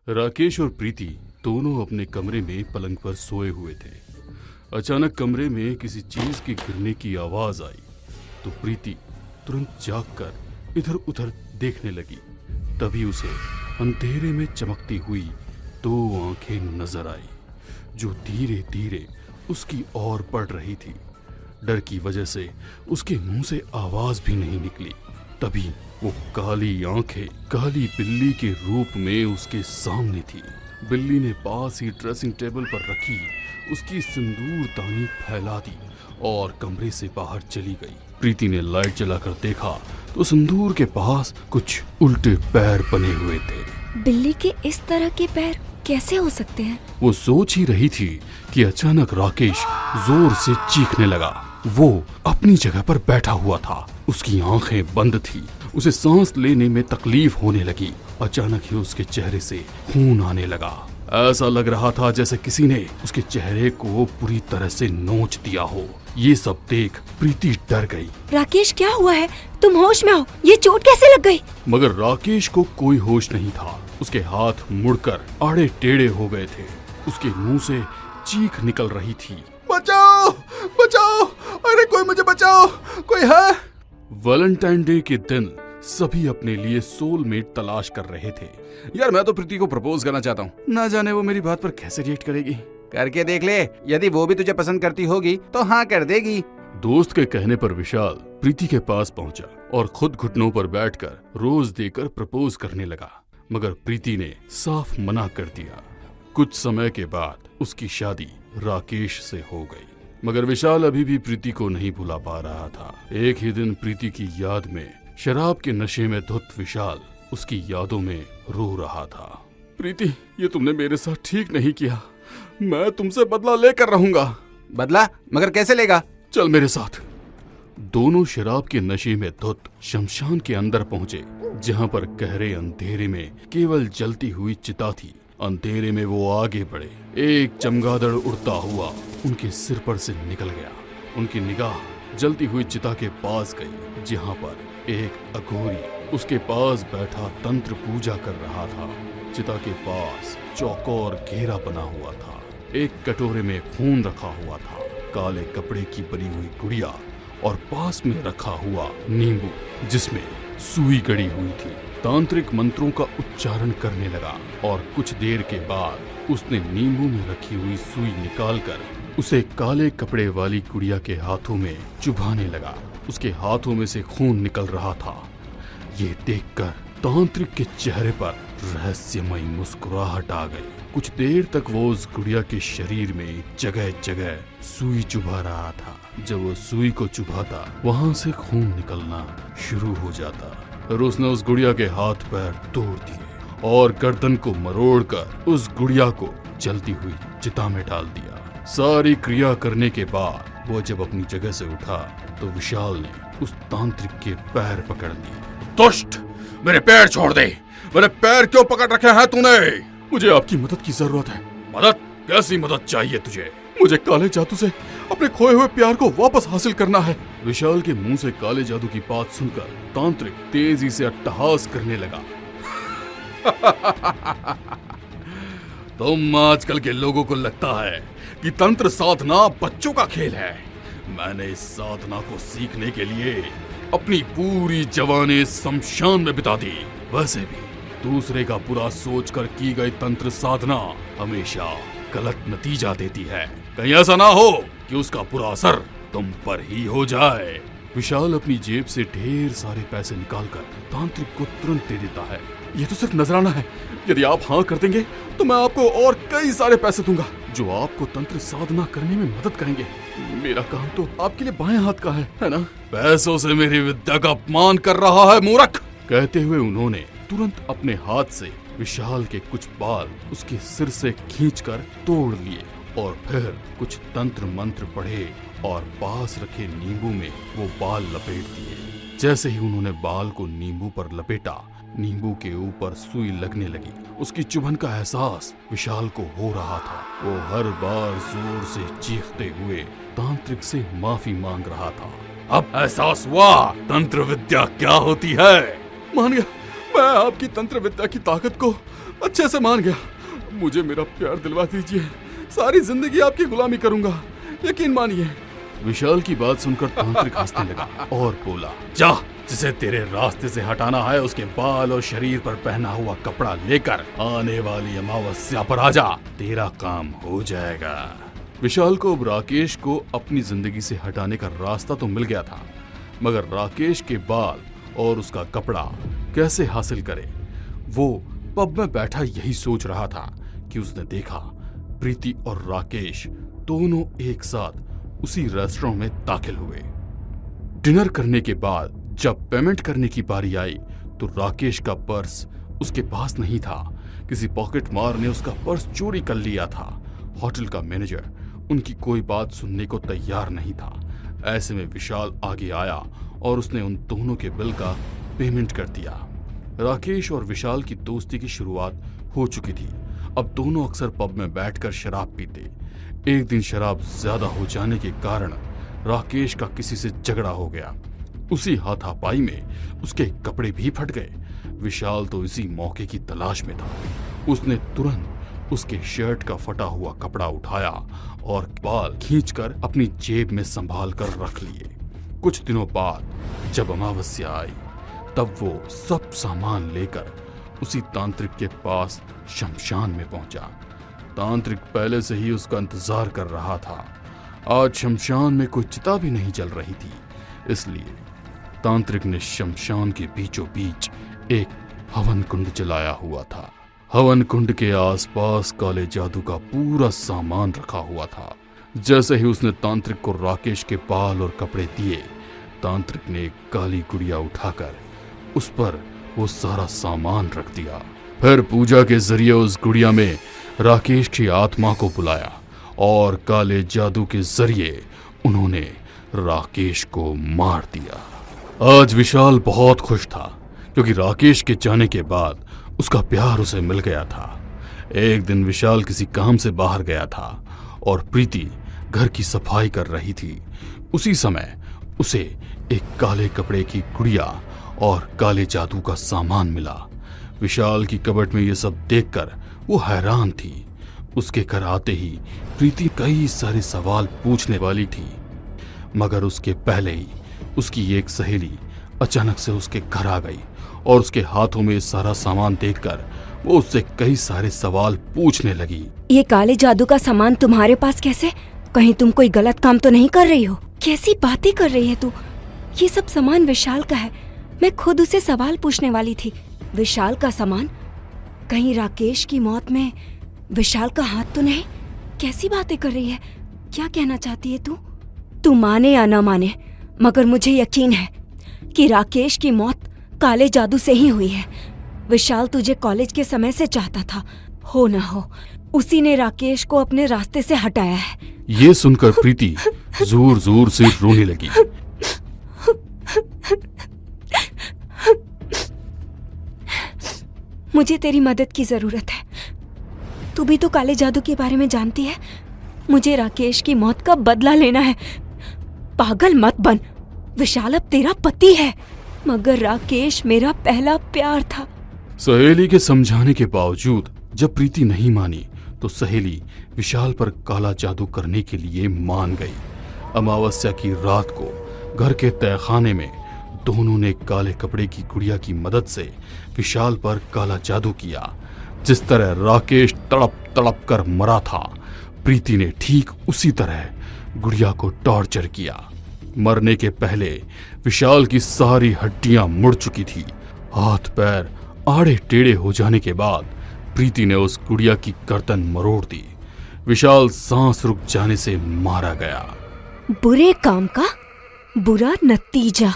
राकेश और प्रीति दोनों अपने कमरे में पलंग पर सोए हुए थे। अचानक कमरे में किसी चीज के गिरने की आवाज आई तो प्रीति तुरंत जागकर इधर उधर देखने लगी। तभी उसे अंधेरे में चमकती हुई दो आंखें नजर आई जो धीरे धीरे उसकी ओर बढ़ रही थी। डर की वजह से उसके मुंह से आवाज भी नहीं निकली। तभी वो काली आंखें काली बिल्ली के रूप में उसके सामने थी। बिल्ली ने पास ही ड्रेसिंग टेबल पर रखी उसकी सिंदूर दानी फैला दी और कमरे से बाहर चली गई। प्रीति ने लाइट जलाकर देखा तो सिंदूर के पास कुछ उल्टे पैर बने हुए थे। बिल्ली के इस तरह के पैर कैसे हो सकते हैं? वो सोच ही रही थी कि अचानक राकेश जोर से चीखने लगा। वो अपनी जगह पर बैठा हुआ था, उसकी आंखें बंद थी, उसे सांस लेने में तकलीफ होने लगी। अचानक ही उसके चेहरे से खून आने लगा। ऐसा लग रहा था जैसे किसी ने उसके चेहरे को पूरी तरह से नोच दिया हो। ये सब देख प्रीति डर गई। राकेश, क्या हुआ है? तुम होश में हो? ये चोट कैसे लग गई? मगर राकेश को कोई होश नहीं था। उसके हाथ मुड़कर आड़े टेढ़े हो गए थे। उसके मुंह से चीख निकल रही थी, बचाओ बचाओ, अरे कोई मुझे बचाओ, कोई है? वैलेंटाइन डे के दिन सभी अपने लिए सोलमेट तलाश कर रहे थे। यार मैं तो प्रीति को प्रपोज करना चाहता हूँ, ना जाने वो मेरी बात पर कैसे रिएक्ट करेगी। करके देख ले, यदि वो भी तुझे पसंद करती होगी तो हाँ कर देगी। दोस्त के कहने पर विशाल प्रीति के पास पहुंचा और खुद घुटनों पर बैठकर रोज देकर प्रपोज करने लगा। मगर प्रीति ने साफ मना कर दिया। कुछ समय के बाद उसकी शादी राकेश से हो गई। मगर विशाल अभी भी प्रीति को नहीं भुला पा रहा था। एक ही दिन प्रीति की याद में शराब के नशे में धुत विशाल उसकी यादों में रो रहा था। प्रीति, ये तुमने मेरे साथ ठीक नहीं किया, मैं तुमसे बदला लेकर रहूंगा। बदला? मगर कैसे लेगा? चल मेरे साथ। दोनों शराब के नशे में धुत शमशान के अंदर पहुंचे, जहां पर गहरे अंधेरे में केवल जलती हुई चिता थी। अंधेरे में वो आगे बढ़े। एक चमगादड़ उड़ता हुआ उनके सिर पर से निकल गया। उनकी निगाह जलती हुई चिता के पास गई, जहां पर एक अघोरी उसके पास बैठा तंत्र पूजा कर रहा था। चिता के पास चौकोर घेरा बना हुआ था। एक कटोरे में खून रखा हुआ था, काले कपड़े की बनी हुई गुड़िया और पास में रखा हुआ नींबू जिसमें सुई गड़ी हुई थी। तांत्रिक मंत्रों का उच्चारण करने लगा और कुछ देर के बाद उसने नींबू में रखी हुई सुई निकालकर उसे काले कपड़े वाली गुड़िया के हाथों में चुभाने लगा। उसके हाथों में से खून निकल रहा था। ये देखकर तांत्रिक के चेहरे पर रहस्यमयी मुस्कुराहट आ गई। कुछ देर तक वो उस गुड़िया के शरीर में जगह जगह सुई चुभा रहा था। जब वो सुई को चुभाता वहां से खून निकलना शुरू हो जाता। फिर उसने उस गुड़िया के हाथ पैर तोड़ दिए और गर्दन को मरोड़कर उस गुड़िया को जलती हुई चिता में डाल दिया। सारी क्रिया करने के बाद वो जब अपनी जगह से उठा तो विशाल ने उस तांत्रिक के पैर पकड़ लिए। दुष्ट, मेरे पैर छोड़ दे। मेरे पैर क्यों पकड़ रखे हैं तूने? मुझे आपकी मदद की जरूरत है। मदद? कैसी मदद चाहिए तुझे? मुझे काले जादू से अपने खोए हुए प्यार को वापस हासिल करना है। विशाल के मुंह से काले जादू की बात सुनकर तांत्रिक तेजी से अट्टहास करने लगा। तुम आजकल के लोगों को लगता है कि तंत्र साधना बच्चों का खेल है। मैंने इस साधना को सीखने के लिए अपनी पूरी जवानी शमशान में बिता दी। वैसे भी दूसरे का बुरा सोचकर की गई तंत्र साधना हमेशा गलत नतीजा देती है। कहीं ऐसा ना हो कि उसका बुरा असर तुम पर ही हो जाए। विशाल अपनी जेब से ढेर सारे पैसे निकालकर तांत्रिक को तुरंत दे देता है। ये तो सिर्फ नजराना है। यदि आप हाँ कर देंगे तो मैं आपको और कई सारे पैसे दूंगा जो आपको तंत्र साधना करने में मदद करेंगे। मेरा काम तो आपके लिए बाएं हाथ का है ना? पैसों से मेरी विद्या का अपमान कर रहा है मूर्ख। कहते हुए उन्होंने तुरंत अपने हाथ से विशाल के कुछ बाल उसके सिर से खींचकर तोड़ लिए और फिर कुछ तंत्र मंत्र पढ़े और पास रखे नींबू में वो बाल लपेट दिए। जैसे ही उन्होंने बाल को नींबू पर लपेटा, नींबू के ऊपर सुई लगने लगी। उसकी चुभन का एहसास विशाल को हो रहा था। वो हर बार जोर से चीखते हुए तांत्रिक से माफी मांग रहा था। अब एहसास हुआ तंत्र विद्या क्या होती है। मान गया, मैं आपकी तंत्र विद्या की ताकत को अच्छे से मान गया। मुझे मेरा प्यार दिलवा दीजिए, सारी जिंदगी आपकी गुलामी करूंगा, यकीन मानिए। विशाल की बात सुनकर तांत्रिक हंसने लगा और बोला, जा, जिसे तेरे रास्ते से हटाना है उसके बाल और शरीर पर पहना हुआ कपड़ा लेकर आने वाली अमावस्या पर आजा, तेरा काम हो जाएगा। विशाल को अब राकेश को अपनी जिंदगी से हटाने का रास्ता तो मिल गया था, मगर राकेश के बाल और उसका कपड़ा कैसे हासिल करे। वो पब में बैठा यही सोच रहा था कि उसने देखा प्रीति और राकेश दोनों एक साथ उसी रेस्टोरेंट में दाखिल हुए। डिनर करने के बाद जब पेमेंट करने की बारी आई तो राकेश का पर्स उसके पास नहीं था। किसी पॉकेट मार ने उसका पर्स चोरी कर लिया था। होटल का मैनेजर उनकी कोई बात सुनने को तैयार नहीं था। ऐसे में विशाल आगे आया और उसने उन दोनों के बिल का पेमेंट कर दिया। राकेश और विशाल की दोस्ती की शुरुआत हो चुकी थी। अब दोनों अक्सर पब में बैठकर शराब पीते। एक दिन शराब ज्यादा हो जाने के कारण राकेश का किसी से झगड़ा हो गया। उसी हाथापाई में उसके कपड़े भी फट गए। विशाल तो इसी मौके की तलाश में था। उसने तुरंत उसके शर्ट का फटा हुआ कपड़ा उठाया और बाल खींचकर अपनी जेब में संभाल कर रख लिए। कुछ दिनों बाद जब अमावस्या आई तब वो सब सामान लेकर उसी तांत्रिक के पास शमशान में पहुंचा। तांत्रिक पहले से ही उसका इंतजार कर रहा था। आज शमशान में कोई चिता भी नहीं जल रही थी, इसलिए तांत्रिक ने शमशान के बीचों बीच एक हवन कुंड जलाया हुआ था। हवन कुंड के आसपास काले जादू का पूरा सामान रखा हुआ था। जैसे ही उसने तांत्रिक को राकेश के बाल और कपड़े दिए, तांत्रिक ने एक काली गुड़िया उठाकर उस पर वो सारा सामान रख दिया। फिर पूजा के जरिए उस गुड़िया में राकेश की आत्मा को बुलाया और काले जादू के जरिए उन्होंने राकेश को मार दिया। आज विशाल बहुत खुश था क्योंकि राकेश के जाने के बाद उसका प्यार उसे मिल गया था। एक दिन विशाल किसी काम से बाहर गया था और प्रीति घर की सफाई कर रही थी। उसी समय उसे एक काले कपड़े की गुड़िया और काले जादू का सामान मिला। विशाल की कबर्ड में ये सब देखकर वो हैरान थी। उसके घर आते ही प्रीति कई सारे सवाल पूछने वाली थी, मगर उसके पहले ही उसकी एक सहेली अचानक से उसके घर आ गई और उसके हाथों में सारा सामान देखकर वो उससे कई सारे सवाल पूछने लगी। ये काले जादू का सामान तुम्हारे पास कैसे? कहीं तुम कोई गलत काम तो नहीं कर रही हो? कैसी बातें कर रही है तू? ये सब सामान विशाल का है। मैं खुद उसे सवाल पूछने वाली थी। विशाल का सामान? कहीं राकेश की मौत में विशाल का हाथ तो नहीं? कैसी बातें कर रही है? क्या कहना चाहती है तू? तू माने या न माने, मगर मुझे यकीन है कि राकेश की मौत काले जादू से ही हुई है। विशाल तुझे कॉलेज के समय से चाहता था, हो ना हो उसी ने राकेश को अपने रास्ते से हटाया है। ये सुनकर प्रीति जोर जोर से रोने लगी। मुझे तेरी मदद की जरूरत है। तू भी तो काले जादू के बारे में जानती है। मुझे राकेश की मौत का बदला लेना है। पागल मत बन। विशाल अब तेरा पति है, मगर राकेश मेरा पहला प्यार था। सहेली के समझाने के बावजूद जब प्रीति नहीं मानी तो सहेली विशाल पर काला जादू करने के लिए मान गई। अमावस्या की रात को घर के तहखाने में दोनों ने काले कपड़े की गुड़िया की मदद से विशाल पर काला जादू किया। जिस तरह राकेश तड़प तड़प कर मरा था, प्रीति ने ठीक उसी तरह गुड़िया को टॉर्चर किया। मरने के पहले विशाल की सारी हड्डियां मुड़ चुकी थी। हाथ पैर आड़े टेढ़े हो जाने के बाद प्रीति ने उस गुड़िया की गर्दन मरोड़ दी। विशाल सांस रुक जाने से मारा गया। बुरे काम का बुरा नतीजा।